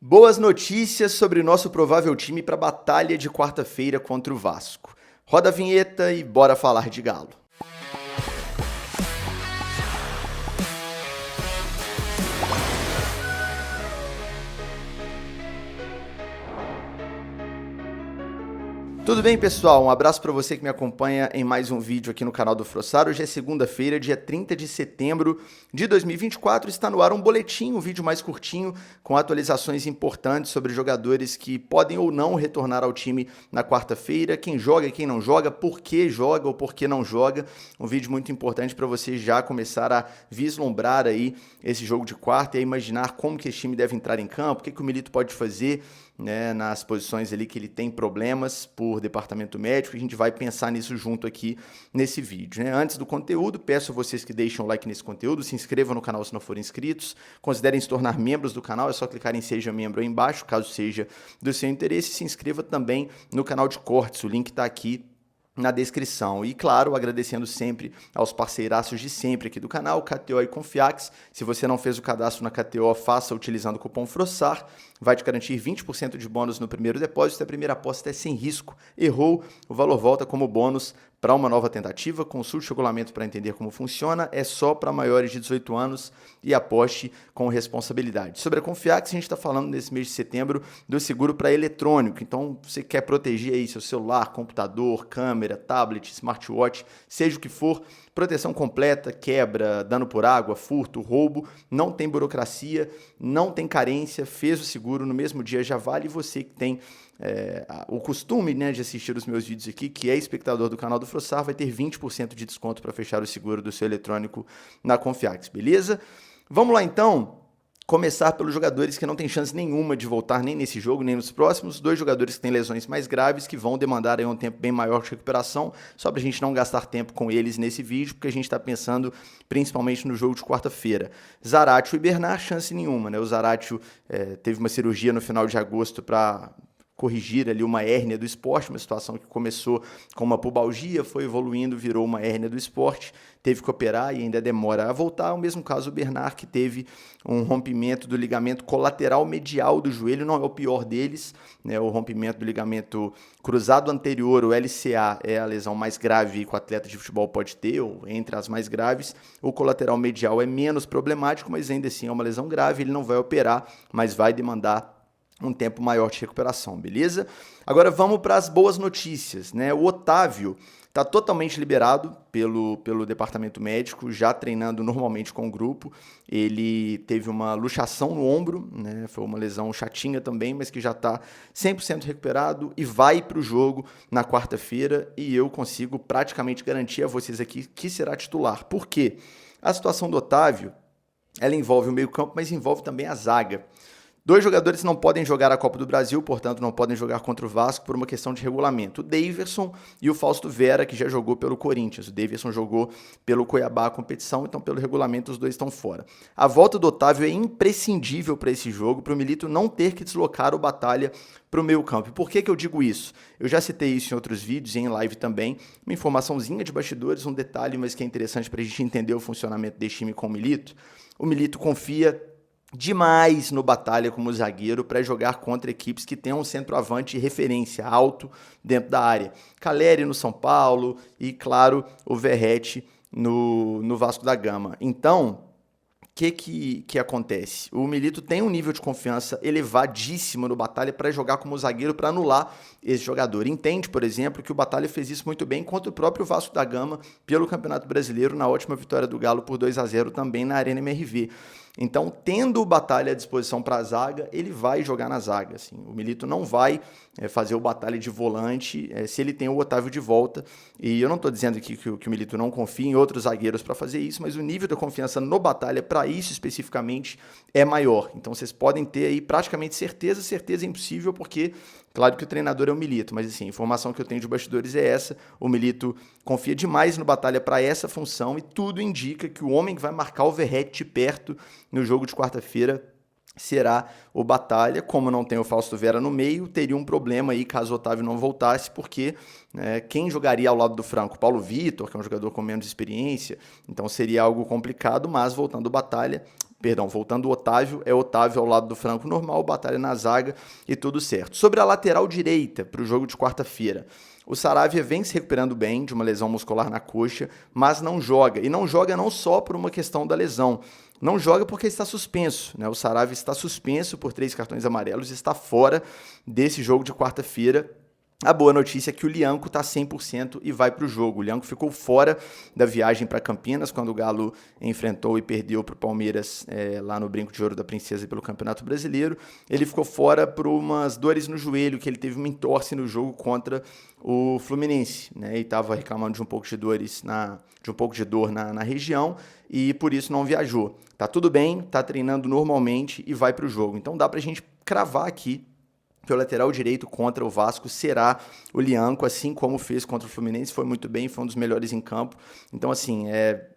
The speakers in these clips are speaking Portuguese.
Boas notícias sobre o nosso provável time para a batalha de quarta-feira contra o Vasco. Roda a vinheta e bora falar de Galo. Tudo bem, pessoal? Um abraço para você que me acompanha em mais um vídeo aqui no canal do Frossar. Hoje é segunda-feira, dia 30 de setembro de 2024. Está no ar um boletim, um vídeo mais curtinho, com atualizações importantes sobre jogadores que podem ou não retornar ao time na quarta-feira, quem joga e quem não joga, por que joga ou por que não joga. Um vídeo muito importante para você já começar a vislumbrar aí esse jogo de quarta e a imaginar como que esse time deve entrar em campo, o que o Milito pode fazer, né, nas posições ali que ele tem problemas por departamento médico. A gente vai pensar nisso junto aqui nesse vídeo, né? Antes do conteúdo, peço a vocês que deixem um like nesse conteúdo, se inscrevam no canal se não forem inscritos, considerem se tornar membros do canal, é só clicar em Seja Membro aí embaixo, caso seja do seu interesse, se inscreva também no canal de cortes, o link está aqui na descrição. E claro, agradecendo sempre aos parceiraços de sempre aqui do canal, KTO e Confiax. Se você não fez o cadastro na KTO, faça utilizando o cupom FROSSAR, vai te garantir 20% de bônus no primeiro depósito, a primeira aposta é sem risco. Errou, o valor volta como bônus para uma nova tentativa. Consulte o regulamento para entender como funciona, é só para maiores de 18 anos e aposte com responsabilidade. Sobre a Confiax, a gente está falando nesse mês de setembro do seguro para eletrônico. Então, você quer proteger aí seu celular, computador, câmera, tablet, smartwatch, seja o que for, proteção completa, quebra, dano por água, furto, roubo, não tem burocracia, não tem carência, fez o seguro, no mesmo dia já vale. Você que tem o costume, né, de assistir os meus vídeos aqui, que é espectador do canal do Frossar, vai ter 20% de desconto para fechar o seguro do seu eletrônico na Confiax, beleza? Vamos lá então, começar pelos jogadores que não tem chance nenhuma de voltar nem nesse jogo, nem nos próximos. Dois jogadores que têm lesões mais graves, que vão demandar aí um tempo bem maior de recuperação, só para a gente não gastar tempo com eles nesse vídeo, porque a gente está pensando principalmente no jogo de quarta-feira. Zaratio e Bernard, chance nenhuma, né? O Zaratio teve uma cirurgia no final de agosto para corrigir ali uma hérnia do esporte, uma situação que começou com uma pubalgia, foi evoluindo, virou uma hérnia do esporte, teve que operar e ainda demora a voltar. O mesmo caso o Bernard, que teve um rompimento do ligamento colateral medial do joelho, não é o pior deles, né? O rompimento do ligamento cruzado anterior, o LCA, é a lesão mais grave que o atleta de futebol pode ter, ou entre as mais graves. O colateral medial é menos problemático, mas ainda assim é uma lesão grave, ele não vai operar, mas vai demandar um tempo maior de recuperação, beleza? Agora vamos para as boas notícias, né? O Otávio está totalmente liberado pelo departamento médico, já treinando normalmente com o grupo. Ele teve uma luxação no ombro, né? Foi uma lesão chatinha também, mas que já está 100% recuperado e vai para o jogo na quarta-feira, e eu consigo praticamente garantir a vocês aqui que será titular. Por quê? A situação do Otávio, ela envolve o meio-campo, mas envolve também a zaga. Dois jogadores não podem jogar a Copa do Brasil, portanto não podem jogar contra o Vasco por uma questão de regulamento. O Daverson e o Fausto Vera, que já jogou pelo Corinthians. O Daverson jogou pelo Cuiabá a competição, então pelo regulamento os dois estão fora. A volta do Otávio é imprescindível para esse jogo, para o Milito não ter que deslocar o Batalha para o meio campo. E por que eu digo isso? Eu já citei isso em outros vídeos e em live também. Uma informaçãozinha de bastidores, um detalhe, mas que é interessante para a gente entender o funcionamento desse time com o Milito. O Milito confia demais no Batalha como zagueiro para jogar contra equipes que tenham um centroavante de referência alto dentro da área. Caleri no São Paulo e, claro, o Verratti no Vasco da Gama. Então, o que acontece? O Milito tem um nível de confiança elevadíssimo no Batalha para jogar como zagueiro, para anular esse jogador. Entende, por exemplo, que o Batalha fez isso muito bem contra o próprio Vasco da Gama pelo Campeonato Brasileiro, na ótima vitória do Galo por 2-0 também na Arena MRV. Então, tendo o Batalha à disposição para a zaga, ele vai jogar na zaga. Assim. O Milito não vai fazer o Batalha de volante se ele tem o Otávio de volta. E eu não estou dizendo aqui que o Milito não confia em outros zagueiros para fazer isso, mas o nível da confiança no Batalha para isso especificamente é maior. Então, vocês podem ter aí praticamente certeza é impossível, porque claro que o treinador é o Milito, mas assim, a informação que eu tenho de bastidores é essa. O Milito confia demais no Batalha para essa função e tudo indica que o homem que vai marcar o Verratti perto no jogo de quarta-feira será o Batalha. Como não tem o Fausto Vera no meio, teria um problema aí caso o Otávio não voltasse, porque quem jogaria ao lado do Franco? Paulo Vitor, que é um jogador com menos experiência, então seria algo complicado, mas voltando ao Batalha, Perdão, voltando o Otávio, é Otávio ao lado do Franco normal, Batalha na zaga e tudo certo. Sobre a lateral direita para o jogo de quarta-feira, o Saravia vem se recuperando bem de uma lesão muscular na coxa, mas não joga. E não joga não só por uma questão da lesão, não joga porque está suspenso, né? O Saravia está suspenso por 3 cartões amarelos, está fora desse jogo de quarta-feira. A boa notícia é que o Lianco está 100% e vai para o jogo. O Lianco ficou fora da viagem para Campinas, quando o Galo enfrentou e perdeu para o Palmeiras lá no Brinco de Ouro da Princesa pelo Campeonato Brasileiro. Ele ficou fora por umas dores no joelho, que ele teve uma entorse no jogo contra o Fluminense, né? E estava reclamando de um pouco de dores de um pouco de dor na região e por isso não viajou. Tá tudo bem, tá treinando normalmente e vai para o jogo. Então dá para a gente cravar aqui que o lateral direito contra o Vasco será o Lianco, assim como fez contra o Fluminense, foi muito bem, foi um dos melhores em campo. Então, assim, é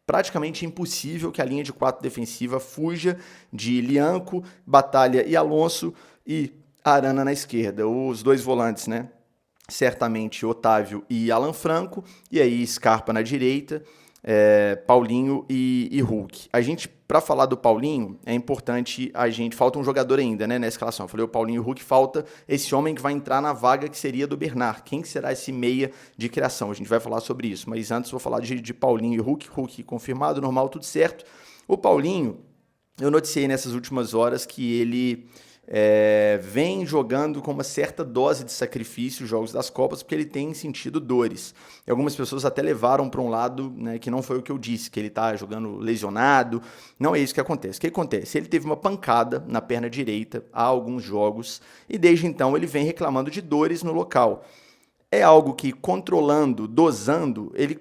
praticamente impossível que a linha de 4 defensiva fuja de Lianco, Batalha e Alonso e Arana na esquerda. Os 2 volantes, né? Certamente Otávio e Alan Franco, e aí Scarpa na direita, Paulinho e Hulk. A gente, para falar do Paulinho, é importante falta um jogador ainda, né, na escalação. Eu falei o Paulinho e o Hulk, falta esse homem que vai entrar na vaga que seria do Bernard. Quem será esse meia de criação? A gente vai falar sobre isso, mas antes vou falar de Paulinho e Hulk confirmado, normal, tudo certo. O Paulinho, eu noticiei nessas últimas horas que ele vem jogando com uma certa dose de sacrifício os jogos das Copas, porque ele tem sentido dores. E algumas pessoas até levaram para um lado, né, que não foi o que eu disse, que ele está jogando lesionado. Não é isso que acontece. O que acontece? Ele teve uma pancada na perna direita há alguns jogos e desde então ele vem reclamando de dores no local. É algo que, controlando, dosando, ele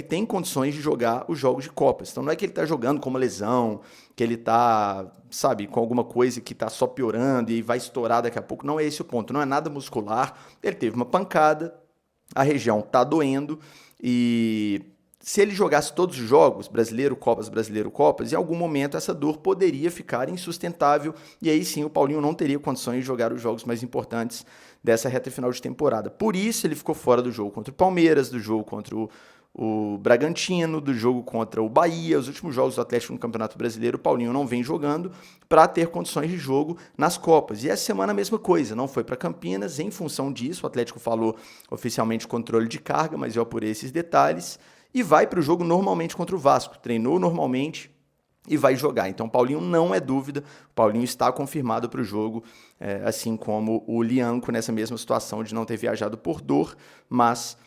tem condições de jogar os jogos de Copas. Então não é que ele está jogando com uma lesão, que ele está, sabe, com alguma coisa que está só piorando e vai estourar daqui a pouco. Não é esse o ponto, não é nada muscular. Ele teve uma pancada, a região está doendo e se ele jogasse todos os jogos, brasileiro, Copas, em algum momento essa dor poderia ficar insustentável e aí sim o Paulinho não teria condições de jogar os jogos mais importantes dessa reta final de temporada. Por isso ele ficou fora do jogo contra o Palmeiras, do jogo contra o Bragantino, do jogo contra o Bahia, os últimos jogos do Atlético no Campeonato Brasileiro, o Paulinho não vem jogando para ter condições de jogo nas Copas. E essa semana a mesma coisa, não foi para Campinas, em função disso, o Atlético falou oficialmente controle de carga, mas eu apurei esses detalhes, e vai para o jogo normalmente contra o Vasco, treinou normalmente e vai jogar. Então, Paulinho não é dúvida, Paulinho está confirmado para o jogo, assim como o Lianco nessa mesma situação de não ter viajado por dor, mas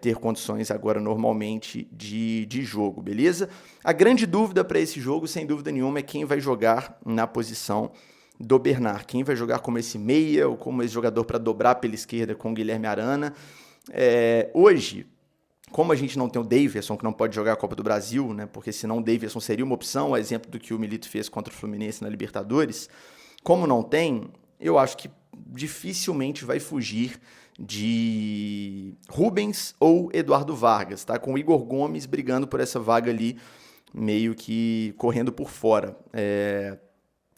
ter condições agora normalmente de jogo, beleza? A grande dúvida para esse jogo, sem dúvida nenhuma, é quem vai jogar na posição do Bernard, quem vai jogar como esse meia ou como esse jogador para dobrar pela esquerda com o Guilherme Arana. Hoje, como a gente não tem o Daverson, que não pode jogar a Copa do Brasil, né, porque senão o Daverson seria uma opção, a exemplo do que o Milito fez contra o Fluminense na Libertadores, como não tem, eu acho que dificilmente vai fugir de Rubens ou Eduardo Vargas, tá? Com o Igor Gomes brigando por essa vaga ali, meio que correndo por fora.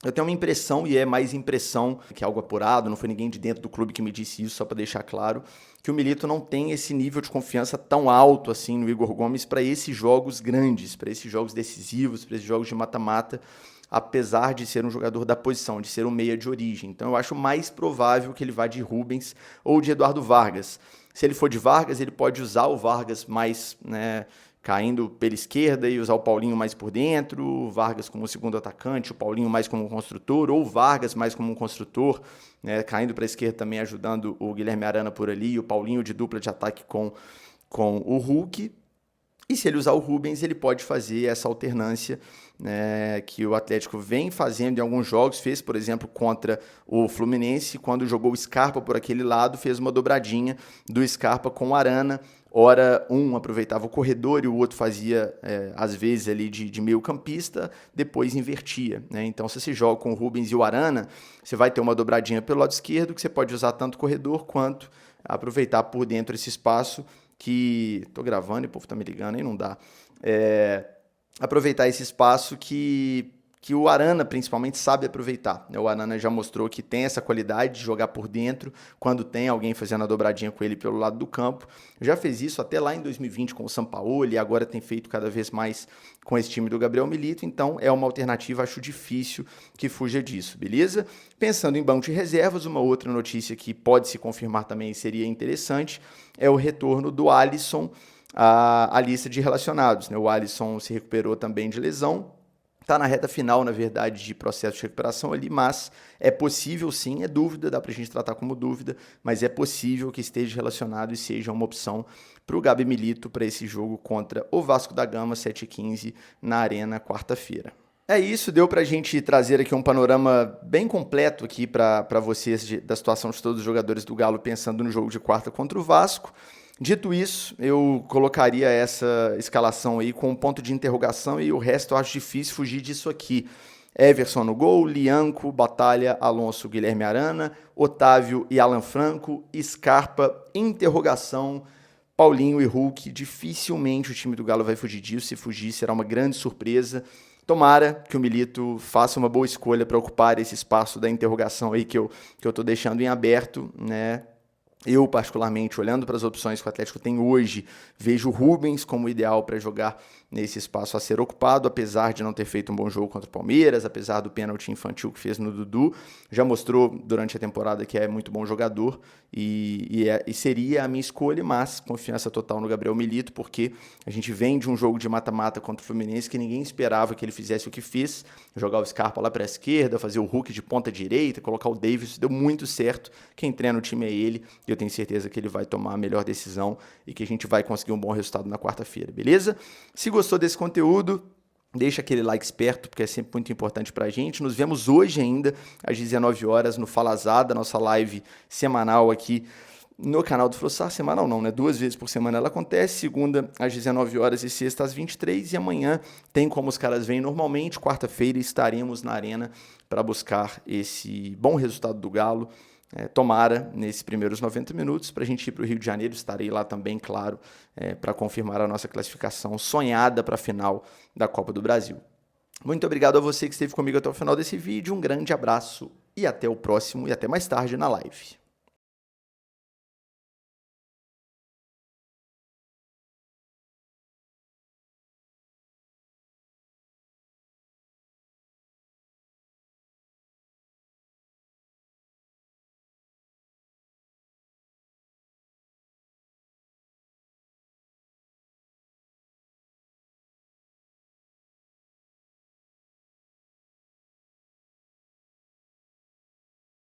Eu tenho uma impressão, e é mais impressão que algo apurado, não foi ninguém de dentro do clube que me disse isso, só para deixar claro, que o Milito não tem esse nível de confiança tão alto assim no Igor Gomes para esses jogos grandes, para esses jogos decisivos, para esses jogos de mata-mata, apesar de ser um jogador da posição, de ser um meia de origem. Então eu acho mais provável que ele vá de Rubens ou de Eduardo Vargas. Se ele for de Vargas, ele pode usar o Vargas mais, né, caindo pela esquerda e usar o Paulinho mais por dentro, o Vargas como segundo atacante, o Paulinho mais como um construtor, ou o Vargas mais como um construtor, né, caindo para a esquerda também ajudando o Guilherme Arana por ali, e o Paulinho de dupla de ataque com o Hulk. E se ele usar o Rubens, ele pode fazer essa alternância, né, que o Atlético vem fazendo em alguns jogos, fez, por exemplo, contra o Fluminense, quando jogou o Scarpa por aquele lado, fez uma dobradinha do Scarpa com o Arana. Ora, um aproveitava o corredor e o outro fazia, às vezes, ali de meio campista, depois invertia, né? Então, se você joga com o Rubens e o Arana, você vai ter uma dobradinha pelo lado esquerdo, que você pode usar tanto o corredor quanto aproveitar por dentro esse espaço que... Tô gravando e o povo tá me ligando, aí não dá. Aproveitar esse espaço que que o Arana, principalmente, sabe aproveitar. O Arana já mostrou que tem essa qualidade de jogar por dentro, quando tem alguém fazendo a dobradinha com ele pelo lado do campo. Já fez isso até lá em 2020 com o Sampaoli, e agora tem feito cada vez mais com esse time do Gabriel Milito, então é uma alternativa, acho difícil que fuja disso, beleza? Pensando em banco de reservas, uma outra notícia que pode se confirmar também seria interessante, é o retorno do Alisson à lista de relacionados. O Alisson se recuperou também de lesão, está na reta final, na verdade, de processo de recuperação ali, mas é possível sim, é dúvida, dá para a gente tratar como dúvida, mas é possível que esteja relacionado e seja uma opção para o Gabi Milito para esse jogo contra o Vasco da Gama, 7h15, na Arena, quarta-feira. É isso, deu para a gente trazer aqui um panorama bem completo aqui para vocês da situação de todos os jogadores do Galo pensando no jogo de quarta contra o Vasco. Dito isso, eu colocaria essa escalação aí com um ponto de interrogação e o resto eu acho difícil fugir disso aqui. Everson no gol, Lianco, Batalha, Alonso, Guilherme Arana, Otávio e Alan Franco, Scarpa, interrogação, Paulinho e Hulk. Dificilmente o time do Galo vai fugir disso, se fugir será uma grande surpresa. Tomara que o Milito faça uma boa escolha para ocupar esse espaço da interrogação aí que eu estou deixando em aberto, né? Eu, particularmente, olhando para as opções que o Atlético tem hoje, vejo o Rubens como ideal para jogar nesse espaço a ser ocupado, apesar de não ter feito um bom jogo contra o Palmeiras, apesar do pênalti infantil que fez no Dudu, já mostrou durante a temporada que é muito bom jogador e seria a minha escolha, mas confiança total no Gabriel Milito, porque a gente vem de um jogo de mata-mata contra o Fluminense que ninguém esperava que ele fizesse o que fez, jogar o Scarpa lá para a esquerda, fazer o Hulk de ponta direita, colocar o Davis, deu muito certo, quem treina o time é ele, e eu tenho certeza que ele vai tomar a melhor decisão e que a gente vai conseguir um bom resultado na quarta-feira, beleza? Se gostou desse conteúdo, deixa aquele like esperto, porque é sempre muito importante pra gente. Nos vemos hoje ainda, às 19 horas, no Falazada, nossa live semanal aqui no canal do Frossar. Semanal não, né? 2 vezes por semana ela acontece, segunda às 19 horas e sexta às 23, e amanhã tem como os caras vêm normalmente, quarta-feira estaremos na Arena para buscar esse bom resultado do Galo. Tomara, nesses primeiros 90 minutos, para a gente ir para o Rio de Janeiro, estarei lá também, claro, para confirmar a nossa classificação sonhada para a final da Copa do Brasil. Muito obrigado a você que esteve comigo até o final desse vídeo, um grande abraço e até o próximo e até mais tarde na live.